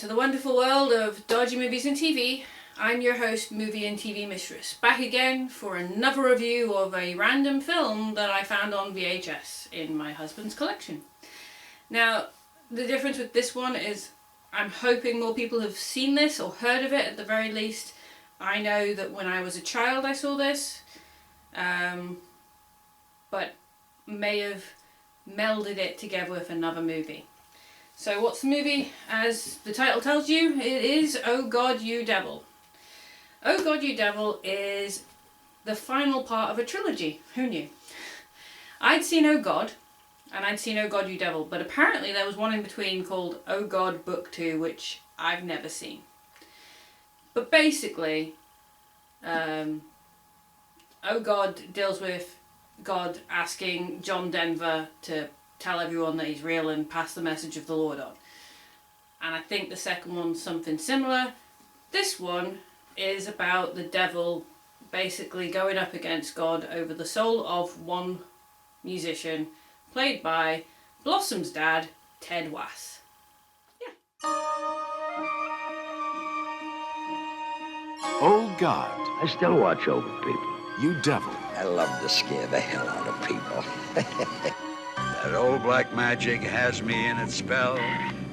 to the wonderful world of dodgy movies and TV. I'm your host, Movie and TV Mistress, back again for another review of a random film that I found on VHS in my husband's collection. Now, the difference with this one is I'm hoping more people have seen this or heard of it at the very least. I know that when I was a child I saw this, but may have melded it together with another movie. So what's the movie? As the title tells you, it is Oh God, You Devil. Oh God, You Devil is the final part of a trilogy. Who knew? I'd seen Oh God, and I'd seen Oh God, You Devil, but apparently there was one in between called Oh God Book 2, which I've never seen. But basically, Oh God deals with God asking John Denver to tell everyone that he's real and pass the message of the Lord on. And I think the second one's something similar. This one is about the devil basically going up against God over the soul of one musician, played by Blossom's dad, Ted Wass. Yeah. Oh God, I still watch over people. You devil. I love to scare the hell out of people. That old black magic has me in its spell.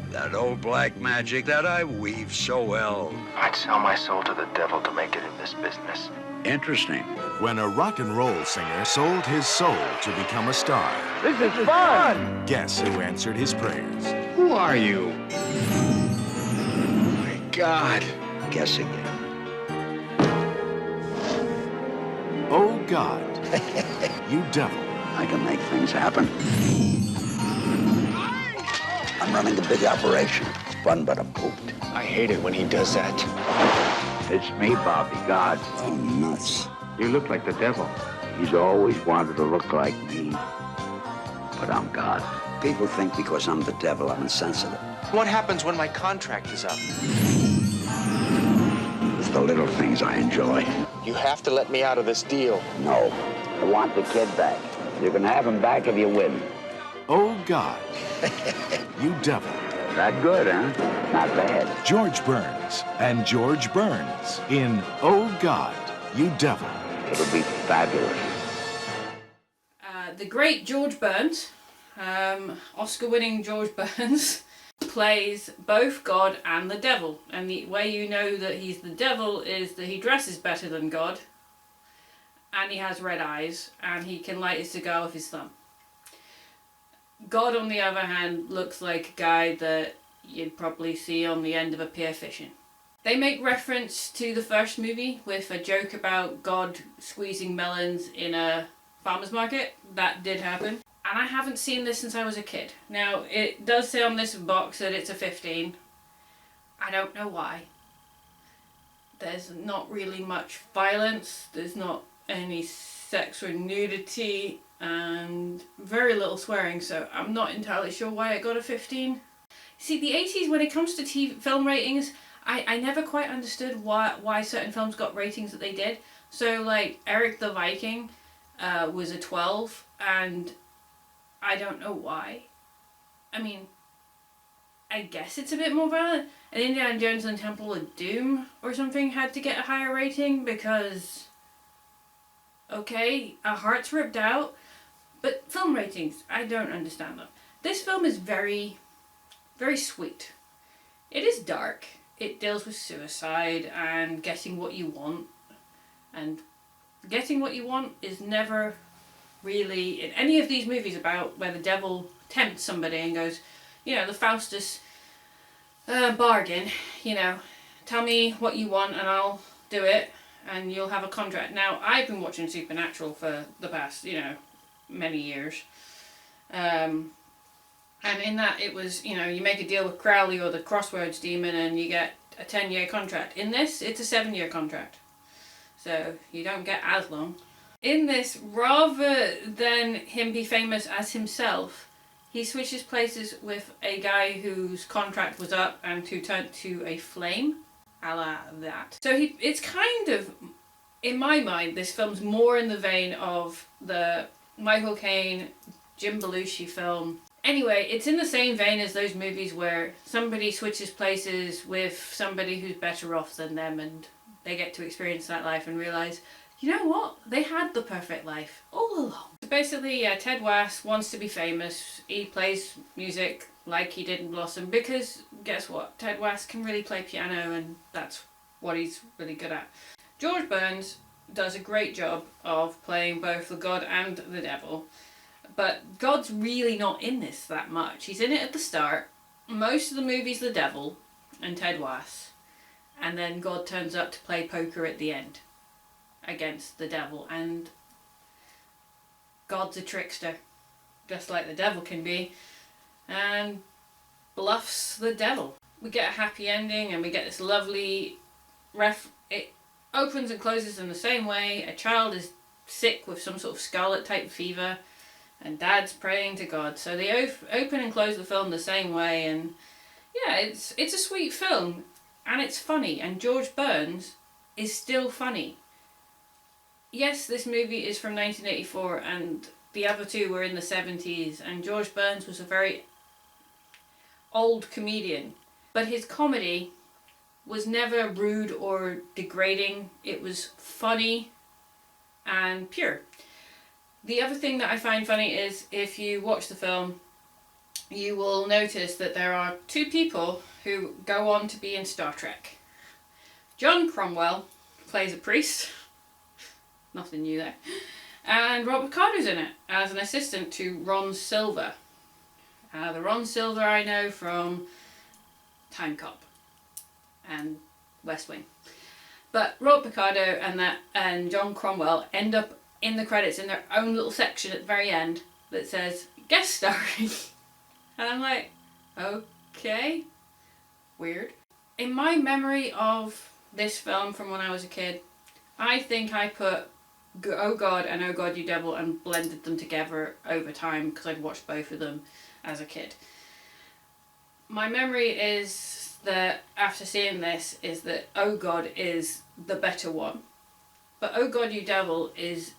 That old black magic that I weave so well. I'd sell my soul to the devil to make it in this business. Interesting. When a rock and roll singer sold his soul to become a star, This is fun! guess who answered his prayers? Who are you? Oh my God. Guess again. Oh God, you devil. I can make things happen. I'm running a big operation. It's fun, but I'm pooped. I hate it when he does that. It's me, Bobby, God. Oh, nuts. You look like the devil. He's always wanted to look like me. But I'm God. People think because I'm the devil, I'm insensitive. What happens when my contract is up? It's the little things I enjoy. You have to let me out of this deal. No. I want the kid back. You can have him back if you win. Oh God, you devil. That good, huh? Not bad. George Burns and George Burns in Oh God, You Devil. It'll be fabulous. The great George Burns, Oscar-winning George Burns, plays both God and the devil. And the way you know that he's the devil is that he dresses better than God, and he has red eyes, and he can light his cigar with his thumb. God, on the other hand, looks like a guy that you'd probably see on the end of a pier fishing. They make reference to the first movie with a joke about God squeezing melons in a farmer's market. That did happen. And I haven't seen this since I was a kid. Now, it does say on this box that it's a 15. I don't know why. There's not really much violence. There's not any sex or nudity. And very little swearing, so I'm not entirely sure why it got a 15. See, the 80s, when it comes to TV film ratings, I never quite understood why certain films got ratings that they did. So, like, Eric the Viking was a 12, and I don't know why. I mean, I guess it's a bit more violent. And Indiana Jones and the Temple of Doom or something had to get a higher rating because, okay, a heart's ripped out. But film ratings, I don't understand them. This film is very, very sweet. It is dark. It deals with suicide and getting what you want. And getting what you want is never really, in any of these movies about where the devil tempts somebody and goes, you know, the Faustus bargain, you know, tell me what you want and I'll do it and you'll have a contract. Now, I've been watching Supernatural for the past, you know, many years, and in that it was, you know, you make a deal with Crowley or the Crossroads demon and you get a 10-year contract. In this, it's a 7-year contract, so you don't get as long. In this, rather than him be famous as himself, he switches places with a guy whose contract was up and who turned to a flame, a la that. So it's kind of, in my mind, this film's more in the vein of the Michael Caine, Jim Belushi film Anyway, it's in the same vein as those movies where somebody switches places with somebody who's better off than them, and they get to experience that life and realise, you know what? They had the perfect life all along. So basically, Ted Wass wants to be famous. He plays music like he did in Blossom because, guess what? Ted Wass can really play piano, and that's what he's really good at. George Burns does a great job of playing both the God and the devil. But God's really not in this that much. He's in it at the start. Most of the movie's the devil and Ted Wass. And then God turns up to play poker at the end against the devil. And God's a trickster, just like the devil can be, and bluffs the devil. We get a happy ending, and we get this lovely it opens and closes in the same way. A child is sick with some sort of scarlet type fever, and Dad's praying to God. So they open and close the film the same way, and yeah, it's a sweet film, and it's funny, and George Burns is still funny. Yes, this movie is from 1984, and the other two were in the 70s, and George Burns was a very old comedian, but his comedy was never rude or degrading. It was funny and pure. The other thing that I find funny is if you watch the film, you will notice that there are two people who go on to be in Star Trek. John Cromwell plays a priest, nothing new there, and Rob Picardo's in it as an assistant to Ron Silver. The Ron Silver I know from Time Cop and West Wing. But Rob Picardo and John Cromwell end up in the credits in their own little section at the very end that says guest starring. And I'm like, okay, weird. In my memory of this film from when I was a kid, I think I put Oh God and Oh God You Devil and blended them together over time because I'd watched both of them as a kid. My memory is that after seeing this is that Oh God is the better one, but Oh God You Devil is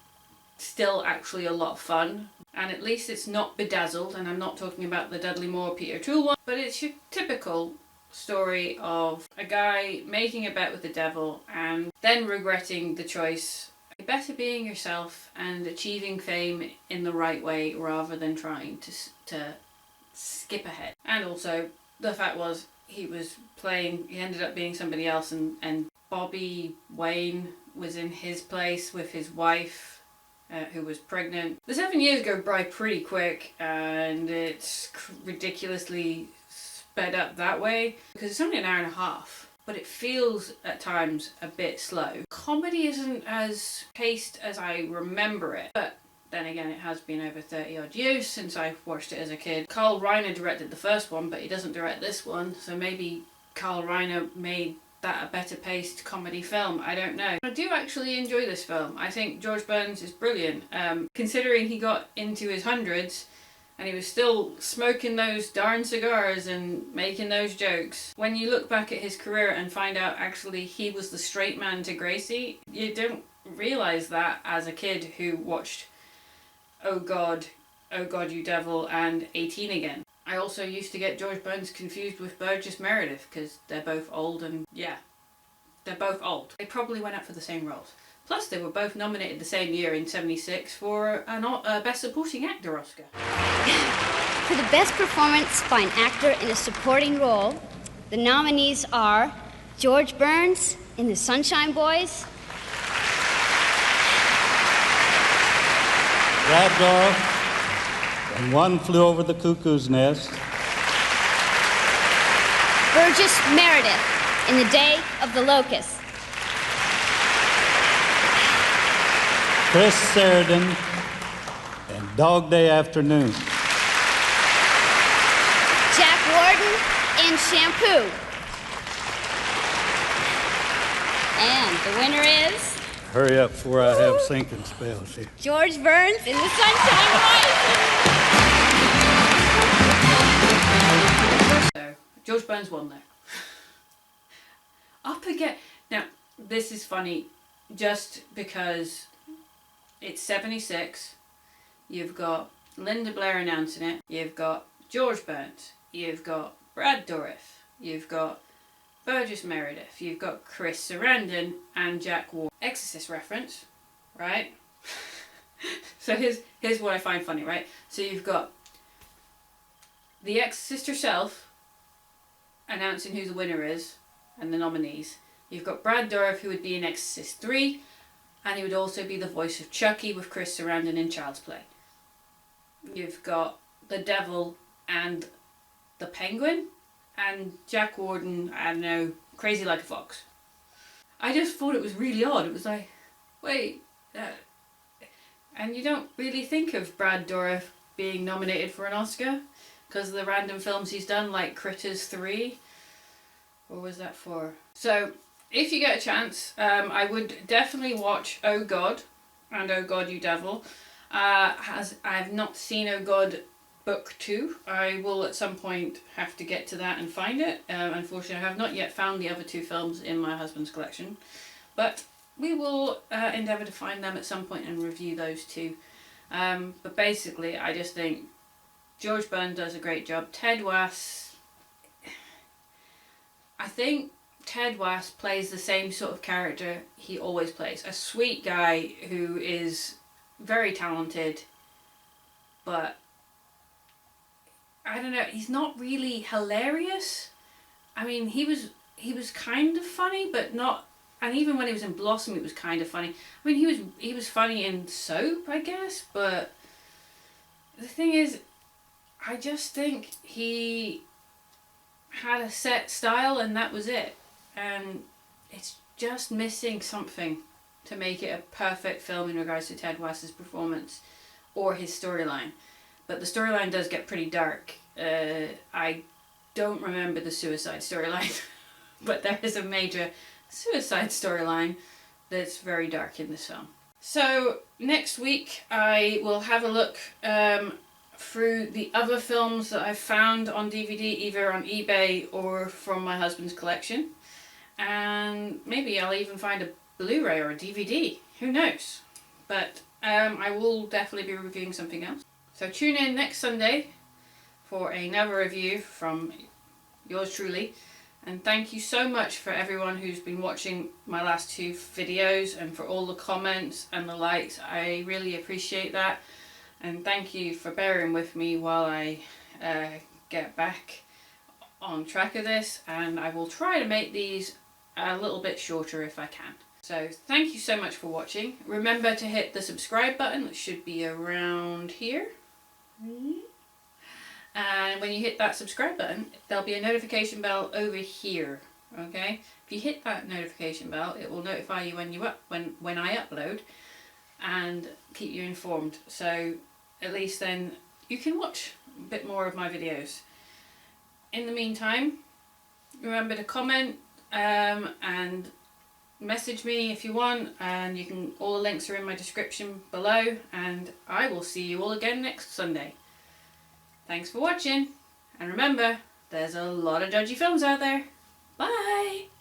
still actually a lot of fun, and at least it's not bedazzled, and I'm not talking about the Dudley Moore Peter O'Toole one, but it's your typical story of a guy making a bet with the devil and then regretting the choice. Better being yourself and achieving fame in the right way rather than trying to skip ahead. And also the fact was he ended up being somebody else, and Bobby Wayne was in his place with his wife who was pregnant. The 7 years go by pretty quick, and it's ridiculously sped up that way because it's only an hour and a half, but it feels at times a bit slow. Comedy isn't as paced as I remember it, but then again it has been over 30 odd years since I watched it as a kid. Carl Reiner directed the first one, but he doesn't direct this one, so maybe Carl Reiner made that a better paced comedy film. I don't know. I do actually enjoy this film. I think George Burns is brilliant. Considering he got into his hundreds and he was still smoking those darn cigars and making those jokes. When you look back at his career and find out actually he was the straight man to Gracie, you don't realise that as a kid who watched Oh God You Devil and 18 Again. I also used to get George Burns confused with Burgess Meredith because they're both old, and yeah, they're both old. They probably went up for the same roles. Plus they were both nominated the same year in '76 for a Best Supporting Actor Oscar. For the best performance by an actor in a supporting role, the nominees are George Burns in The Sunshine Boys, Ragdoll and One Flew Over the Cuckoo's Nest, Burgess Meredith in The Day of the Locust, Chris Sheridan and Dog Day Afternoon, Jack Warden in Shampoo, and the winner is hurry up before I have sinking spells here, George Burns in The Sunshine Boys. So, George Burns won there. Up again. Now, this is funny just because it's 76. You've got Linda Blair announcing it. You've got George Burns, you've got Brad Dourif, you've got Burgess Meredith, you've got Chris Sarandon and Jack Warden. Exorcist reference, right? So here's what I find funny, right? So you've got the Exorcist herself announcing who the winner is and the nominees. You've got Brad Dourif, who would be in Exorcist 3, and he would also be the voice of Chucky with Chris Sarandon in Child's Play. You've got the Devil and the Penguin, and Jack Warden, I don't know, Crazy Like a Fox. I just thought it was really odd. It was like, wait, and you don't really think of Brad Dourif being nominated for an Oscar because of the random films he's done, like Critters 3. What was that for? So, if you get a chance, I would definitely watch Oh God and Oh God, You Devil. I've not seen Oh God Book 2. I will at some point have to get to that and find it. Unfortunately, I have not yet found the other 2 films in my husband's collection. But we will endeavour to find them at some point and review those 2. But basically, I just think George Burns does a great job. Ted Wass, I think Ted Wass plays the same sort of character he always plays. A sweet guy who is very talented, but I don't know, he's not really hilarious. I mean, he was kind of funny, but not. And even when he was in Blossom, it was kind of funny. I mean, he was funny in Soap, I guess, but the thing is, I just think he had a set style and that was it. And it's just missing something to make it a perfect film in regards to Ted Wass's performance or his storyline. But the storyline does get pretty dark. I don't remember the suicide storyline, but there is a major suicide storyline that's very dark in this film. So next week I will have a look through the other films that I've found on DVD, either on eBay or from my husband's collection, and maybe I'll even find a Blu-ray or a DVD, who knows. But I will definitely be reviewing something else. So tune in next Sunday for another review from yours truly. And thank you so much for everyone who's been watching my last 2 videos and for all the comments and the likes. I really appreciate that. And thank you for bearing with me while I get back on track of this. And I will try to make these a little bit shorter if I can. So thank you so much for watching. Remember to hit the subscribe button, which should be around here. And when you hit that subscribe button, there'll be a notification bell over here. Okay? If you hit that notification bell, it will notify you when I upload and keep you informed. So at least then you can watch a bit more of my videos. In the meantime, remember to comment and message me if you want, and all the links are in my description below, and I will see you all again next Sunday. Thanks for watching, and remember, there's a lot of dodgy films out there. Bye!